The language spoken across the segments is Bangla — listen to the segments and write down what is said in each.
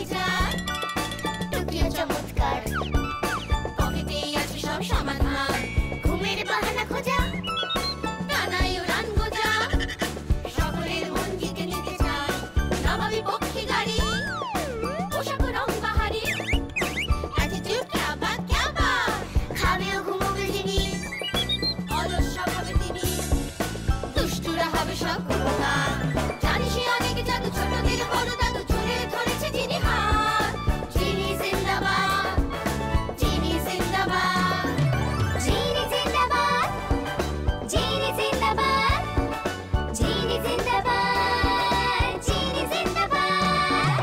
বিচার টুকিও চমৎকার পকেটেই আছে সব সমাধান ঘুমের বাহানা খোঁজা টানাই উড়ান গোজা সকলের মন জিতে নিতে চায় নবাবী পক্ষী গাড়ি পোশাক রং বাহারি অ্যাটিটিউড ক্যা বা খাবেও ঘুমোবে যিনি অলস স্বভাবে তিনি দুষ্টুরা হবে সব কুমার জানি সে অনেক জাদু ছোটদের বড় দাদু চুলে ধরেছে যিনি হাত যিনি জিন্দাবাদ যিনি জিন্দাবাদ যিনি জিন্দাবাদ যিনি জিন্দাবাদ যিনি জিন্দাবাদ যিনি জিন্দাবাদ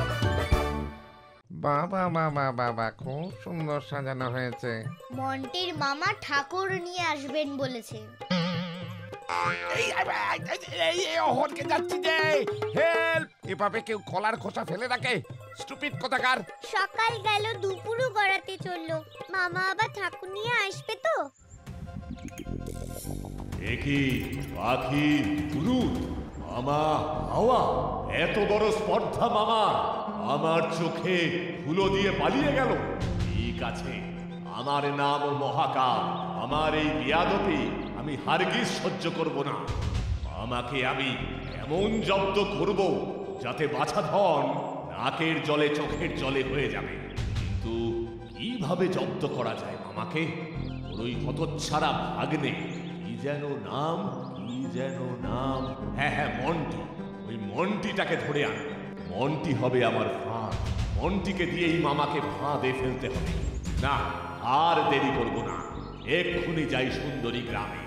বাবা বাবা বাবা খুব সুন্দর সাজানো হয়েছে। মন্টির মামা ঠাকুর নিয়ে আসবেন বলেছে। হটকে যাচ্ছি যে হেল্প! এভাবে কেউ কলার খোসা ফেলে রাখে? স্টুপিড কোথাকার! সকাল গেল দুপুরও গড়াতে চললো, মামা আবার ঠাকুর নিয়ে আসবে তো? একই পাখি দুরুদ মামা হাওয়া, এত বড় স্পর্ধা মামা আমার চোখে ধুলো দিয়ে পালিয়ে গেল। ঠিক আছে, আমার নাম মহাকাল, আমার এই বিয়াদপি আমি হারগিজ সহ্য করব না। আমাকে আমি এমন জব্দ করব যাতে বাছা ধন নাকের জলে চোখের জলে হয়ে যাবে। কিন্তু কিভাবে জব্দ করা যায় মামাকে? ওই হতচ্ছাড়া ভাগ্নে কি যেন নাম, কি যেন নাম, হ্যাঁ হ্যাঁ মন্টি, ওই মন্টিটাকে ধরে আন। মন্টি হবে আমার ফাঁদ, মন্টিকে দিয়েই মামাকে ফাঁদে ফেলতে হবে। না আর দেরি করব না, এক্ষুনি যাই সুন্দরী গ্রামে,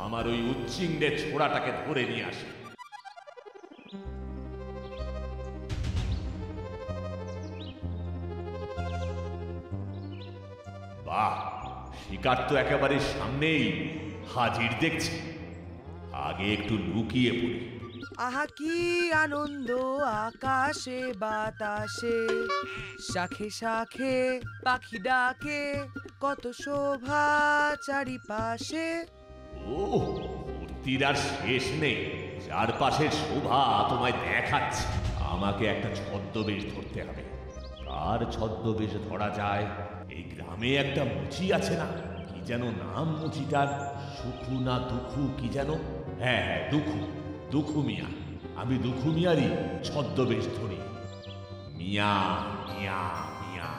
আমার ওই উচ্চিংড়ে ছোড়াটাকে ধরে নিয়ে আসি। বাহ, শিকার তো একেবারে সামনেই হাজির দেখছি। আগে একটু লুকিয়ে পড়ি। আহা কি আনন্দ আকাশে বাতাসে, শাখে শাখে পাখি ডাকে, কত শোভা চারিপাশে। ও মূর্তির আর শেষ নেই, চারপাশের শোভা তোমায় দেখাচ্ছি। আমাকে একটা ছদ্মবেশ ধরতে হবে। কার ছদ্মবেশ ধরা যায়? এই গ্রামে একটা মুচি আছে না, কি যেন নাম মুচিটার, সুখু না দুখু কি যেন, হ্যাঁ হ্যাঁ দুখু, দুখু মিয়া। আমি দুখু মিয়ারই ছদ্মবেশ ধরি। মিয়া মিয়া মিয়া,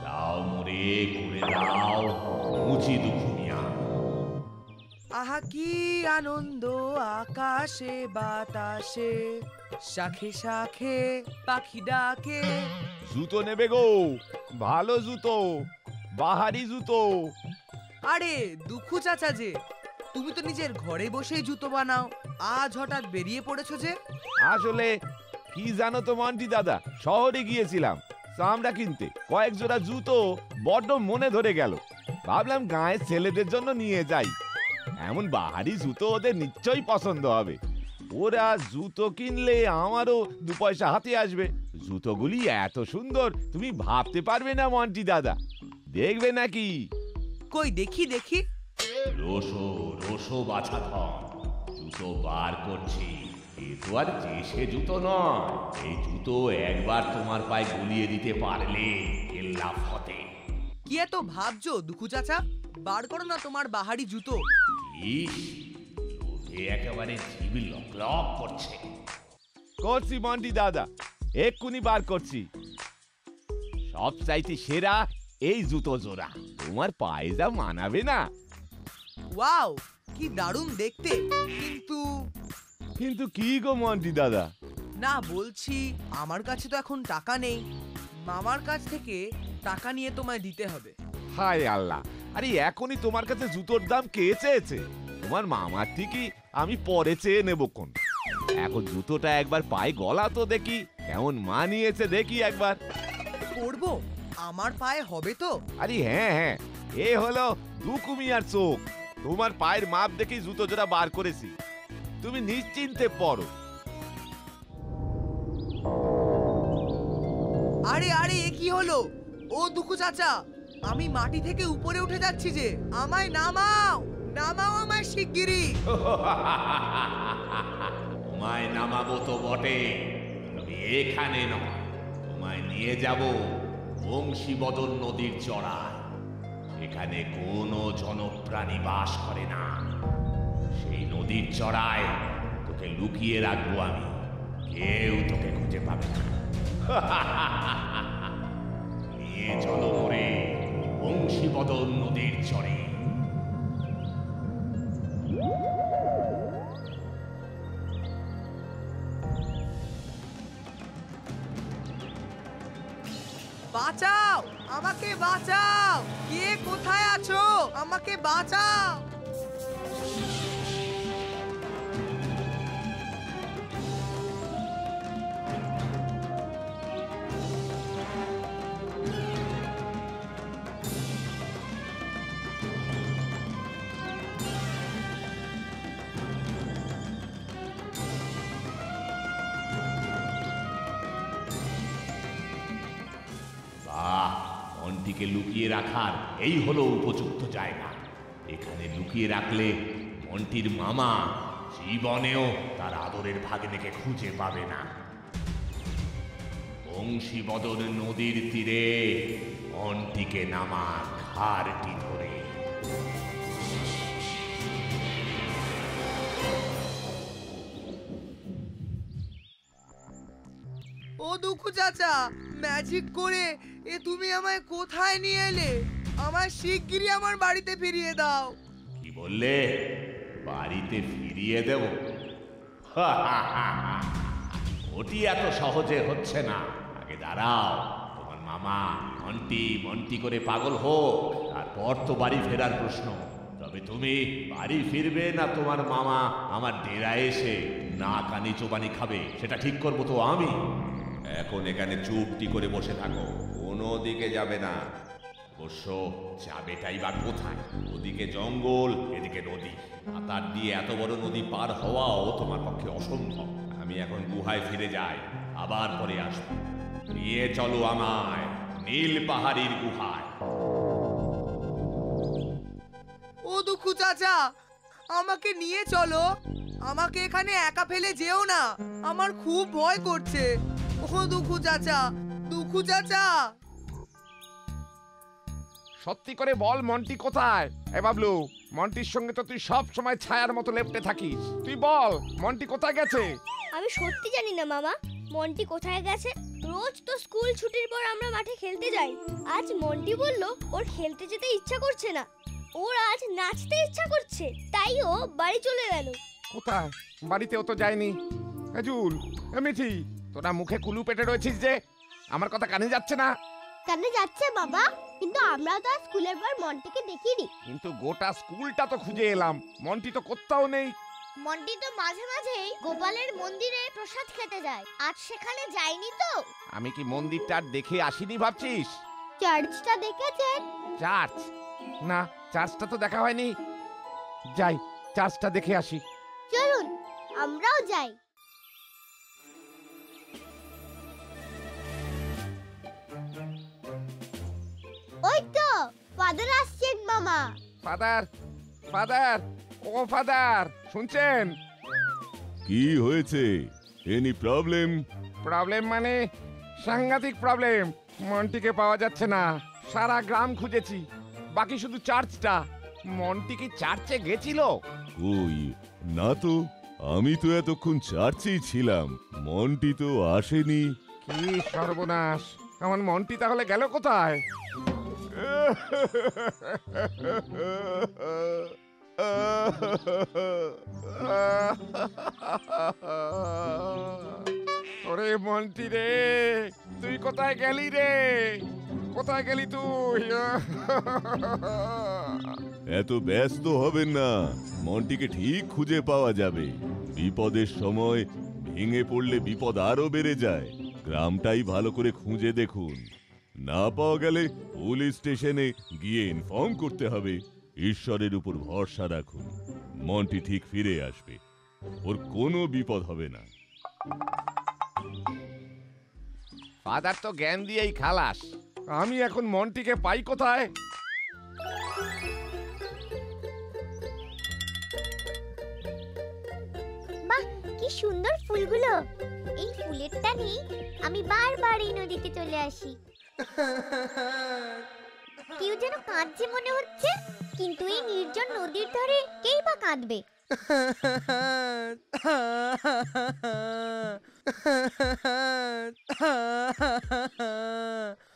দাও মোরে করে দাও মুচি দুখু মিয়া। আহা কি আনন্দ আকাশে বাতাসে, শাখে শাখে পাখি ডাকে। জুতো নেবে গো? ভালো জুতো, বাহারি জুতো। আরে দুঃখু চাচা যে, তুমি তো নিজের ঘরে বসেই জুতো বানাও, আজ হঠাৎ বেরিয়ে পড়েছো যে? আসলে কি জানো তো মন্টি দাদা, শহরে গিয়েছিলাম চামড়া কিনতে, কয়েক জোড়া জুতো বড্ড মনে ধরে গেল। ভাবলাম গাঁয়ের ছেলেদের জন্য নিয়ে যাই, এমন বাহারি জুতো ওদের নিশ্চয়ই পছন্দ হবে। ওরা জুতো কিনলে আমারও দু পয়সা হাতে আসবে। জুতোগুলি এত সুন্দর তুমি ভাবতে পারবে না মন্টি দাদা, দেখবে নাকি? কই দেখি দেখি। রোসো রোসো বাছা ধন, জুতো বার করছি। এ তো আর যে সে জুতো নয়, এই জুতো একবার তোমার পায়ে গুলিয়ে দিতে পারলে কেল্লা ফতে। কি এত ভাবছো দুঃখু চাচা? বার করো না তোমার বাহারি জুতো। ইস, লোভে একেবারে জিভ লক লক করছে। করছি মন্টি দাদা, এক্ষুনি বার করছি। সব চাইতে সেরা এই জুতো জোড়া, তোমার পায়ে যা মানাবে না। ওয়াও, কি দারুণ দেখতে। কিন্তু কিন্তু কি গো মন্টি দাদা? না বলছি, আমার কাছে তো এখন টাকা নেই, মামার কাছ থেকে টাকা নিয়ে তোমায় দিতে হবে। হায় আল্লাহ, আরে এখনই তোমার কাছে জুতোর দাম কে চেয়েছে? তোমার মামার ঠিকই আমি পরে চেয়ে নেব কোন। এখন জুতোটা একবার পায়ে গলা তো দেখি, কেমন মানিয়েছে দেখি একবার। পরবো? আমার পায়ে হবে তো? আরে হ্যাঁ হ্যাঁ, এ হলো দুখু মিয়ার চোখ। তোমার পায়ের মাপ দেখি জুতো জোড়া বার করেছি, তুমি নিশ্চিন্তে পরো। আরে আরে, এ কি হলো? ও দুঃখু চাচা, আমি মাটি থেকে উপরে উঠে যাচ্ছি যে, আমায় নামাও, নামাও আমায় শিগগিরই। তোমায় নামাবো তো বটে, তবে এখানে নয়, তোমায় নিয়ে যাব বংশীবদন নদীর চড়ায়। এখানে কোনো জনপ্রাণী বাস করে না। সেই নদীর চড়ায় তোকে লুকিয়ে রাখবো আমি, কেউ তোকে খুঁজে পাবে না। নিয়ে চলো মোরে বংশীবদন নদীর চড়ে। বাঁচাও, আমাকে বাঁচাও, কে কোথায় আছো? আমাকে বাঁচাও। বাহ, মন্টিকে লুকিয়ে রাখার এই হলো উপযুক্ত জায়গা। এখানে লুকিয়ে রাখলে মন্টির মামা জীবনেও তার আদরের ভাগ্নেকে খুঁজে পাবে না। বংশীবদন নদীর তীরে মন্টিকে নামা ঘাড়টি ধরে। ও দুঃখু চাচা, ম্যাজিক করে তুমি আমায় কোথায় নিয়ে এলে? আমায় শিগগিরই আমার বাড়িতে ফিরিয়ে দাও। কি বললে? বাড়িতে ফিরিয়ে দেব? ওটি এত সহজে হচ্ছে না। আগে দাঁড়াও, তোমার মামা মন্টি করে পাগল হোক, তারপর তো বাড়ি ফেরার প্রশ্ন। তবে তুমি বাড়ি ফিরবে না তোমার মামা আমার ডেরায় এসে না কানি চোবানি খাবে, সেটা ঠিক করবো তো আমি। এখন এখানে চুপটি করে বসে থাকো, কোনো দিকে যাবে না। অবশ্য যাবেটাই বা কোথায়? ওদিকে জঙ্গল, এদিকে নদী। পাতার দিয়ে এত বড় নদী পার হওয়াও তোমার পক্ষে অসম্ভব। আমি এখন গুহায় ফিরে যাই, আবার পরে আসবো। নিয়ে চলো আমায় নীল পাহাড়ির গুহায়। ও দুঃখু চাচা, আমাকে নিয়ে চলো। আমাকে এখানে একা ফেলে যেও না, আমার খুব ভয় করছে। ও দুঃখু চাচা, দুঃখু চাচা। সত্যি করে বল মন্টি কোথায়? এ বাবলু, মন্টির সঙ্গে তো তুই সব সময় ছায়ার মতো লেপ্টে থাকিস। তুই বল মন্টি কোথায় গেছে? আমি সত্যি জানি না মামা, মন্টি কোথায় গেছে। রোজ তো স্কুল ছুটির পর আমরা মাঠে খেলতে যাই। আজ মন্টি বলল ওর খেলতে যেতে ইচ্ছা করছে না, ওর আজ নাচতে ইচ্ছা করছে, তাই ও বাড়ি চলে গেল। কোথায়? বাড়িতেও তো যায়নি। জুল, মিঠি, তোরা মুখে কুলু পেটে রয়েছিস যে, আমার কথা কানে যাচ্ছে না? কানে যাচ্ছে বাবা, কিন্তু আমরা তো স্কুলের পর মন্টিকে দেখিনি। কিন্তু গোটা স্কুলটা তো খুঁজে এলাম, মন্টি তো কোথাও নেই। মন্টি তো মাঝে মাঝেই গোপালের মন্দিরে প্রসাদ খেতে যায়, আজ সেখানে যায়নি তো। আমি কি মন্দিরটা আর দেখে আসিনি ভাবছিস? চার্চটা দেখেছেন? চার্চ? না, চার্চটা তো দেখা হয়নি। যাই, চার্চটা দেখে আসি। চলুন আমরাও যাই। ওই তো ফাদার আসছেন মামা। ফাদার, ফাদার, ও ফাদার, শুনছেন? কি হয়েছে? Any problem? প্রবলেম মানে সাংঘাতিক প্রবলেম। মন্টিকে পাওয়া যাচ্ছে না, সারা গ্রাম খুঁজেছি, বাকি শুধু চার্চটা। মন্টি কি চার্চে গেছিল? ওই না তো, আমি তো এতক্ষণ চার্চেই ছিলাম, মন্টি তো আসেনি। কি সর্বনাশ! আমার মন্টি তাহলে গেল কোথায়? ওরে মন্টি রে, তুই কোথায় গেলি রে? কোথায় গেলি তুই? এত ব্যস্ত হবেন না, মন্টিকে ঠিক খুঁজে পাওয়া যাবে। বিপদের সময় ভেঙে পড়লে বিপদ আরো বেড়ে যায়। গ্রামটাই ভালো করে খুঁজে দেখুন, না পাওয়া গেলে পুলিশ স্টেশনে গিয়ে ইনফর্ম করতে হবে। ঈশ্বরের উপর ভরসা রাখুন, মন্টি ঠিক ফিরে আসবে, ওর কোনো বিপদ হবে না। ফাদার তো জ্ঞান দিয়েই খালাস। আমি এখন মন্টিকে পাই কোথায়? বাহ, কি সুন্দর ফুলগুলো! এই ফুলের টানেই আমি বারবার এই নদীতে চলে আসি। কেউ যেন কাঁদছে মনে হচ্ছে, কিন্তু এই নির্জন নদীর ধারে কেই বা কাঁদবে?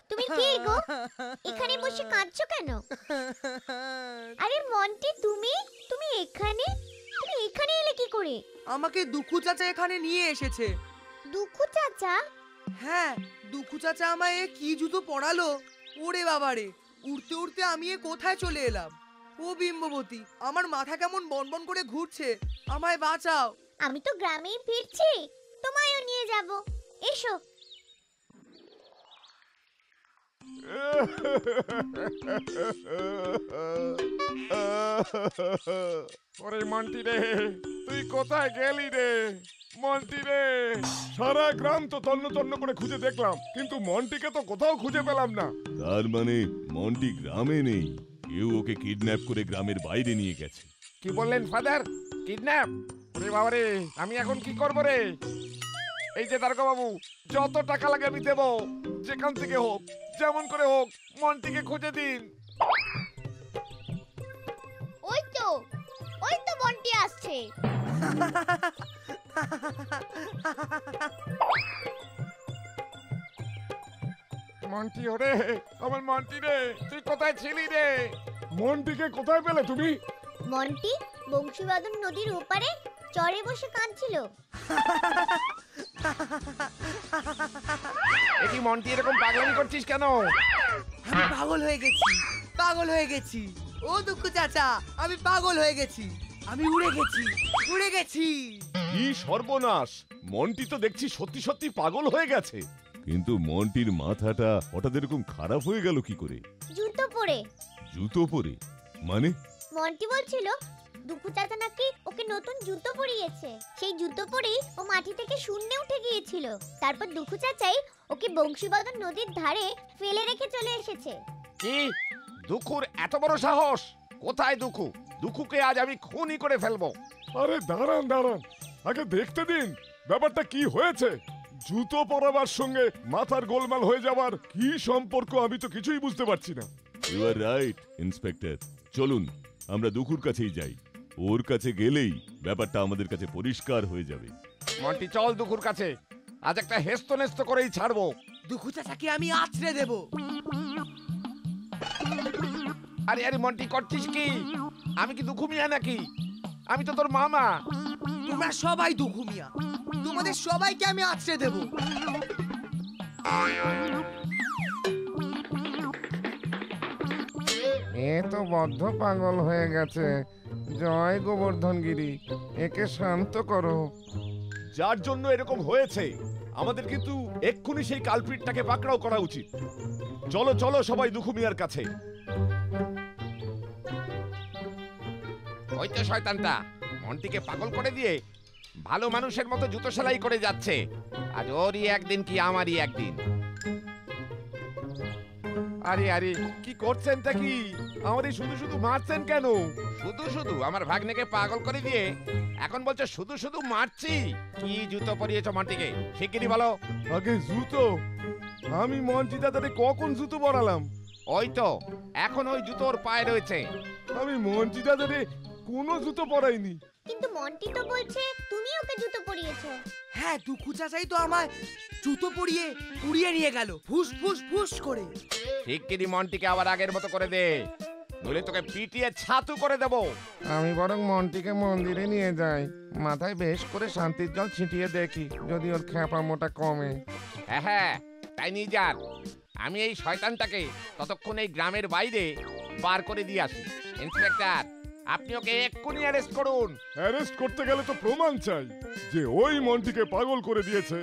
তুমি কে গো? এখানে বসে কাঁদছো কেন? আরে মন্টি, তুমি তুমি এখানে এলে কি করে? আমাকে দুঃখু চাচা এখানে নিয়ে এসেছে। দুঃখু চাচা? হ্যাঁ, দুঃখু চাচা আমায় এ কি জুতো পরালো। ওরে বাবারে, উড়তে উড়তে আমি এ কোথায় চলে এলাম। ও বিম্ববতী, আমার মাথা কেমন বনবন করে ঘুরছে, আমায় বাঁচাও। আমি তো গ্রামেই ফিরছি, তোমায়ও নিয়ে যাব, এসো। ওরে মন্টি রে, তুই কোথায় গেলি রে? মন্টি রে, সারা গ্রাম তো তন্ন তন্ন করে খুঁজে দেখলাম, কিন্তু মন্টিকে তো কোথাও খুঁজে পেলাম না। তার মানে মন্টি গ্রামে নেই, কেউ ওকে কিডন্যাপ করে গ্রামের বাইরে নিয়ে গেছে। কি বললেন ফাদার? কিডন্যাপ? ওরে বাবা রে, আমি এখন কি করব রে? এই যে দারোগা বাবু, যত টাকা লাগে আমি দেবো, যেখান থেকে হোক, যেমন করে হোক, মন্টিকে খুঁজে দিন। ওই তো মন্টি আসছে। মন্টি, ওরে আমার মন্টি রে, তুই কোথায় ছিলি রে? মন্টিকে কোথায় পেলে তুমি? মন্টি বংশীবাদন নদীর ওপারে চরে বসে কাঁদছিল। একি মন্টি, এরকম পাগলামি করছিস কেন? আমি পাগল হয়ে গেছি। ও দুঃখু চাচা, আমি পাগল হয়ে গেছি। আমি উড়ে গেছি। কি সর্বনাশ! মন্টি তো দেখছি সত্যি সত্যি পাগল হয়ে গেছে। কিন্তু মন্টির মাথাটা হঠাৎ এরকম খারাপ হয়ে গেল কি করে? জুতো পরে। জুতো পরে? মানে? মন্টি বলছিল দুঃখু চাচা নাকি ওকে নতুন জুতো পরিয়েছে। সেই জুতো পরেই ও মাটি থেকে শূন্যে উঠে গিয়েছিল। তারপর দুঃখু চাচাই ওকে বংশীবাদন নদীর ধারে ফেলে রেখে চলে এসেছে। কি? দুঃখুর এত বড় সাহস? কোথায় দুঃখু? দুঃখুকে আজ আমি খুনই করে ফেলবো। আরে দাঁড়ান, আগে দেখতে দিন ব্যাপারটা কি হয়েছে। জুতো পরাবার সঙ্গে মাথার গোলমাল হয়ে যাবার কি সম্পর্ক, আমি তো কিছুই বুঝতে পারছি না। ইউ আর রাইট ইন্সপেক্টর, চলুন আমরা দুঃখুর কাছেই যাই। ওর কাছে গেলেই ব্যাপারটা আমাদের কাছে পরিষ্কার হয়ে যাবে। মন্টি, চল দুঃখুর কাছে, আজ একটা হেস্তনেস্ত করেই ছাড়বো। দুঃখু চাচাকে আমি আছড়ে দেব। আরে আরে মন্টি, করছিস কি? আমি কি দুঃখু মিয়া নাকি? আমি তো তোর মামা। তোমরা সবাই দুঃখু মিয়া, তোমাদের সবাইকে আমি আছড়ে দেব। এ তো বদ্ধ পাগল হয়ে গেছে। জয় গোবর্ধনগিরি, একে শান্ত করো। যার জন্য এরকম হয়েছে, আমাদের কিন্তু এক্ষুনি সেই কালপ্রিটটাকে পাকড়াও করা উচিত। চলো চলো সবাই দুঃখু মিয়ার কাছে। ওই তো শয়তানটা মন্টিকে পাগল করে দিয়ে ভালো মানুষের মতো জুতো সেলাই করে যাচ্ছে। আজ ওরই একদিন কি আমারই একদিন। আরে আরে কি করছেনটা কি? আমাদের শুধু শুধু মারছেন কেন? শুধু শুধু আমার ভাগ্নেকে পাগল করে দিয়ে এখন বলছে শুধু শুধু মারছি। কি জুতো পরিয়েছো মন্টিকে, শিগগিরই বলো। আগে জুতো? আমি মন্টি দাদারে কখন জুতো পরালাম? ওই তো এখন ওই জুতোর পায়ে রয়েছে। আমি মন্টি দাদারে কোনো জুতো পরাইনি। কিন্তু মন্টি তো বলছে তুমি ওকে জুতো পরিয়েছো। হ্যাঁ, দুঃখু চাচাই তো আমায় জুতো পরিয়ে উড়িয়ে নিয়ে গেল, ফুস ফুস ফুস করে। শিগগিরই মন্টিকে আবার আগের মতো করে দে, নইলে তোকে পিটিয়ে ছাতু করে দেব। আমি বরং মন্টিকে মন্দিরে নিয়ে যাই, মাথায় বেশ করে শান্তির জল ছিটিয়ে দেখি যদি ওর খ্যাপা মোটা কমে। হ্যাঁ, তাই নিয়ে যান। আমি এই শয়তানটাকে ততক্ষণ এই গ্রামের বাইরে বার করে দিয়ে আসি। ইন্সপেক্টর, আপনি ওকে এক্ষুনি অ্যারেস্ট করুন। অ্যারেস্ট করতে গেলে তো প্রমাণ চাই যে ওই মন্টিকে পাগল করে দিয়েছে।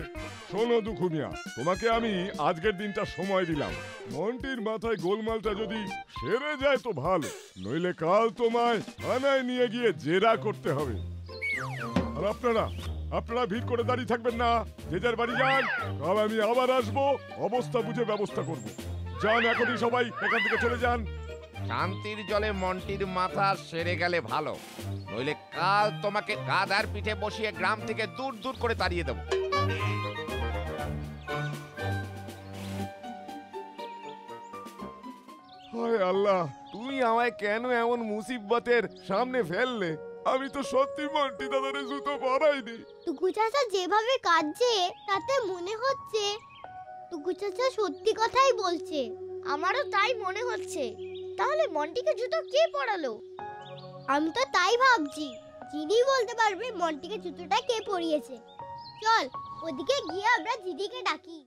শোনো দুঃখু মিয়া, তোমাকে আমি আজকের দিনটা সময় দিলাম। মন্টির মাথায় গোলমালটা যদি সেরে যায় তো ভালো, নইলে কাল তোমায় থানায় নিয়ে গিয়ে জেরা করতে হবে। আর আপনারা ভিড় করে দাঁড়িয়ে থাকবেন না, যে যার বাড়ি যান। কাল আমি আবার আসবো, অবস্থা বুঝে ব্যবস্থা করব। যান, এখনই সবাই এখান থেকে চলে যান। শান্তির জলে মন্টির মাথা সেরে গেলে ভালো, নইলে কাল তোমাকে গাধার পিঠে বসিয়ে গ্রাম থেকে দূর দূর করে তাড়িয়ে দেবো। হায় আল্লাহ, তুমি আমায় কেন এমন মুসিবতের সামনে ফেললে? আমি তো সত্যি মন্টি দাদারে জুতো পরাইনি। টুকু চাচা যেভাবে কাঁদছে তাতে মনে হচ্ছে টুকু চাচা সত্যি কথাই বলছে। আমারও তাই মনে হচ্ছে। তাহলে মন্টিকে জুতো কে পরালো? আমি তো তাই ভাবছি, জিদি বলতে পারবে মন্টিকে জুতোটা কে পরিয়েছে। চল ওদিকে গিয়ে আমরা দিদিকে ডাকি।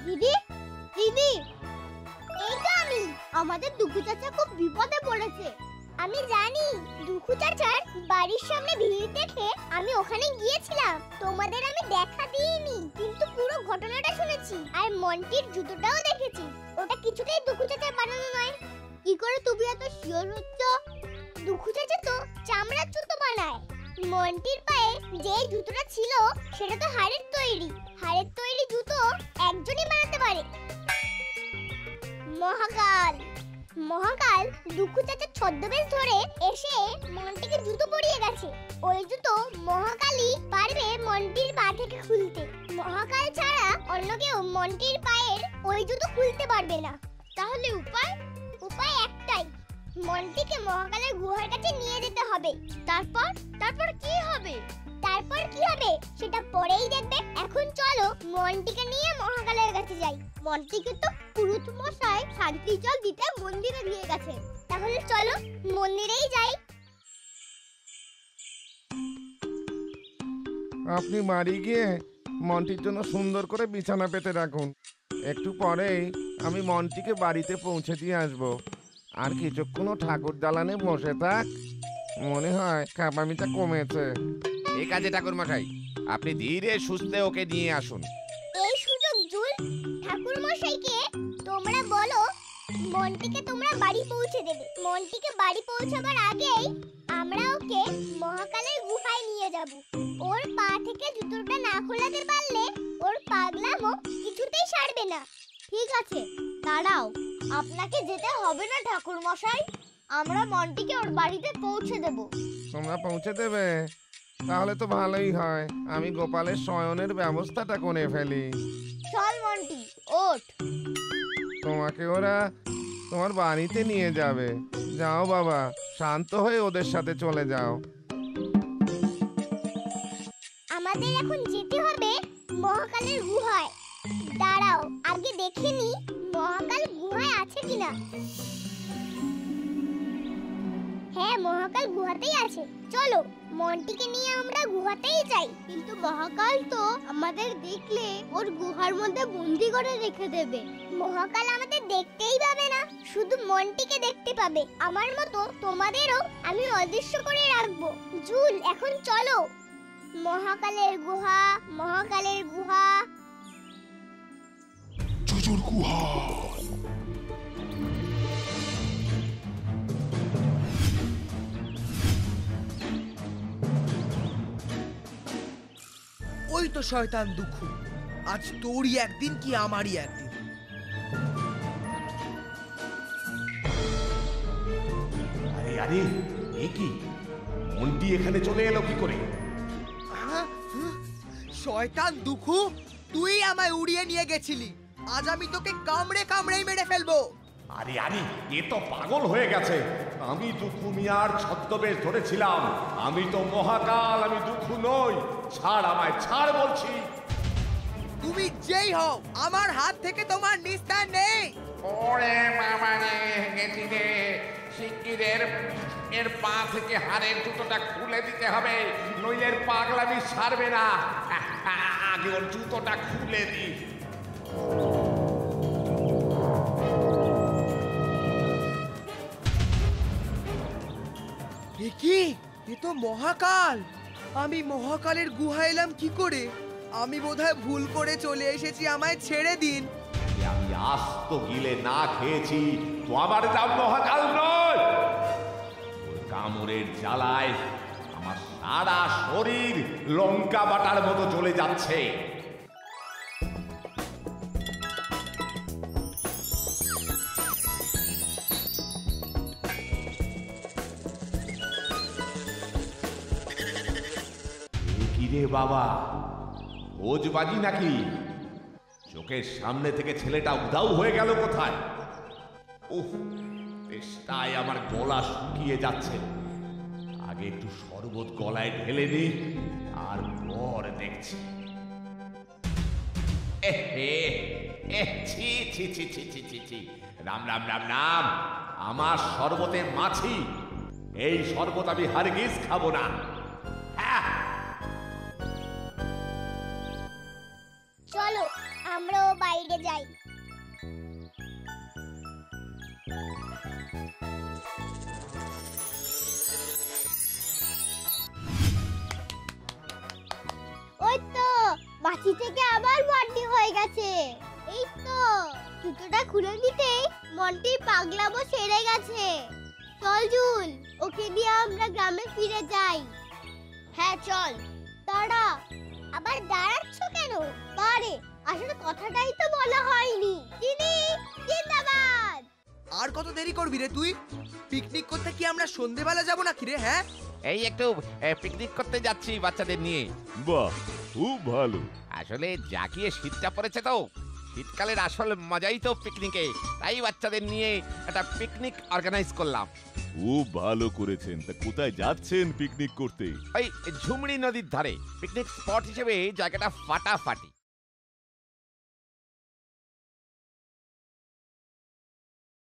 দিদি, দিদি, এই তো আমি। আমাদের দুঃখু চাচা খুব বিপদে পড়েছে। আমি জানি, দুঃখু চাচার বাড়ির সামনে ভিড় দেখে আমি ওখানে গিয়েছিলাম। তোমাদের আমি দেখা দিইনি, কিন্তু পুরো ঘটনাটা শুনেছি আর মন্টির জুতোটাও দেখেছি। ওটা কিছুতেই দুঃখু চাচার বানানো নয়। কি করে তুমি এত শিওর হচ্ছ? দুঃখু চাচা তো চামড়ার জুতো বানায়। মন্টির পায়ে যে জুতোটা ছিল সেটা তো হাড়ের তৈরি। হাড়ের তৈরি জুতো একজনই বানাতে পারে। মহাকাল, মহাকাল দুঃখু চাচার ছদ্মবেশ ধরে এসে মন্টিকে জুতো পরিয়ে গেছে। ওই জুতো মহাকালই পারবে মন্টির পা থেকে খুলতে। মহাকাল ছাড়া অন্য কেউ মন্টির পায়ের ওই জুতো খুলতে পারবে না। তাহলে উপায়? উপায় একটাই, মন্টিকে মহাকালের গুহার কাছে নিয়ে যেতে হবে। তারপর তারপর কি হবে? তারপর কি হবে সেটা পরেই দেখবে। এখন চলো মন্টিকে নিয়ে মহাকালের কাছে যাই। মন্টিকে তো পুরুত মশাই শান্তি জল দিতে মন্দিরে দিয়ে গেছে। তাহলে চলো মন্দিরেই যাই। আপনি বাড়ি গিয়ে মন্টির জন্য সুন্দর করে বিছানা পেতে রাখুন। একটু পরেই আমি মন্টিকে বাড়িতে পৌঁছে দিয়ে আসবো। আর কিছুক্ষণও ঠাকুর দালানে বসে থাক, মনে হয় কাঁপামিটা কমেছে। ঠিক আছে ঠাকুর মশাই, আপনি ধীরে সুস্থে ওকে নিয়ে আসুন। এই সুযোগ জুল, ঠাকুর মশাইকে তোমরা বলো মন্টিকে তোমরা বাড়ি পৌঁছে দেবে। মন্টিকে বাড়ি পৌঁছাবার আগেই আমরা ওকে মহাকালের গুহায় নিয়ে যাব। ওর পা থেকে জুতোটা না খোলাতে পারলে ওর পাগলামো কিছুতেই সারবে না। ঠিক আছে, দাঁড়াও, আপনাকে যেতে হবে না ঠাকুর মশাই। আমরা মন্টিকে ওর বাড়িতে পৌঁছে দেব। তোমরা পৌঁছে দেবে? তাহলে তো ভালোই হয়। আমি গোপালের শয়নের ব্যবস্থাটা করে ফেলি। চল মন্টি, ওঠ। তোমাকে ওরা তোমার বাড়িতে নিয়ে যাবে। যাও বাবা, শান্ত হয়ে ওদের সাথে চলে যাও। আমাদের এখন যেতে হবে মহাকালের গুহায়। দাঁড়াও, আগে দেখে নি মহাকাল গুহায় আছে কিনা। হ্যাঁ, মহাকাল গুহাতেই আছে। চলো মন্টিকে নিয়ে আমরা গুহাতেই যাই। কিন্তু মহাকাল তো আমাদের দেখলে ওর গুহার মধ্যে বন্দি করে রেখে দেবে। মহাকাল আমাদের দেখতেই পাবে না, শুধু মন্টিকে দেখতে পাবে। আমার মতো তোমাদেরও আমি অদৃশ্য করে রাখবো। জুল, এখন চলো। মহাকালের গুহা, মহাকালের গুহা। জুজুর গুহা। ওই তো শয়তান দুঃখু, আজ তোরই একদিন কি আমারই একদিন। আরে আরে, এ কি? মন্টি এখানে চলে এলো কি করে? শয়তান দুঃখু, তুই আমায় উড়িয়ে নিয়ে গেছিলি। আজ আমি তোকে কামড়ে কামড়েই মেরে ফেলবো। আরে আরে, এ তো পাগল হয়ে গেছে। আমি দুঃখু মিয়ার ছদ্মবেশ ধরেছিলাম। আমি তো মহাকাল, আমি দুঃখু নই। ছাড় আমায়, ছাড় বলছি। তুমি যেই হও, আমার হাত থেকে তোমার নিস্তার নেই। ওরে বাবা রে, গেছি রে। শিগগির এর পা থেকে হাড়ের জুতোটা খুলে দিতে হবে, নইলে পাগলামি ছাড়বে না। আগে ওর জুতোটা খুলে দি। এ কি? এ তো মহাকাল। আমি মহাকালের গুহায় এলাম কি করে? আমি বোধহয় ভুল করে চলে এসেছি, আমায় ছেড়ে দিন। আমি আস্ত গিলে না খেয়েছি তো আবার যাও মহাকাল নয়। ওর কামড়ের জ্বালায় আমার সারা শরীর লঙ্কা বাটার মতো জ্বলে যাচ্ছে। কিরে বাবা, ভোজবাজি নাকি? চোখের সামনে থেকে ছেলেটা উধাও হয়ে গেল কোথায়? উফ, তেষ্টায় আমার গলা শুকিয়ে যাচ্ছে। আগে একটু শরবত গলায় ঢেলে নি, তারপর দেখছি। ছি ছি ছি ছি ছি ছি ছি, রাম রাম রাম রাম, আমার শরবতে মাছি। এই শরবত আমি হারগিজ খাবো না। হ্যাঁ, চলো আমরাও বাইরে যাই। ওই তো মাছি থেকে আবার মন্টি হয়ে গেছে। এই তো জুতোটা খুলে দিতেই মন্টি পাগলামো সেরে গেছে। চল জুল, ওকে নিয়ে আমরা গ্রামে ফিরে যাই। হ্যাঁ চল। দাঁড়া, আবার দাঁড়াচ্ছ কেন? বারে, আসলে কথাটাই তো বলা হয়নি। চিনি জিন্দাবাদ। আর কত দেরি করবি রে তুই? পিকনিক করতে কি আমরা সন্ধেবেলা যাব নাকি রে? হ্যাঁ, এই একটু পিকনিক করতে যাচ্ছি বাচ্চাদের নিয়ে। বাহ, খুব ভালো। আসলে জাকিয়ে শীতটা পড়েছে তো, শীতকালের আসল মজাই তো পিকনিকে, তাই বাচ্চাদের নিয়ে একটা পিকনিক অর্গানাইজ করলাম। খুব ভালো করেছেন। তা কোথায় যাচ্ছেন পিকনিক করতে? ওই ঝুমড়ি নদীর ধারে পিকনিক স্পট হিসেবে জায়গাটা ফাটাফাটি।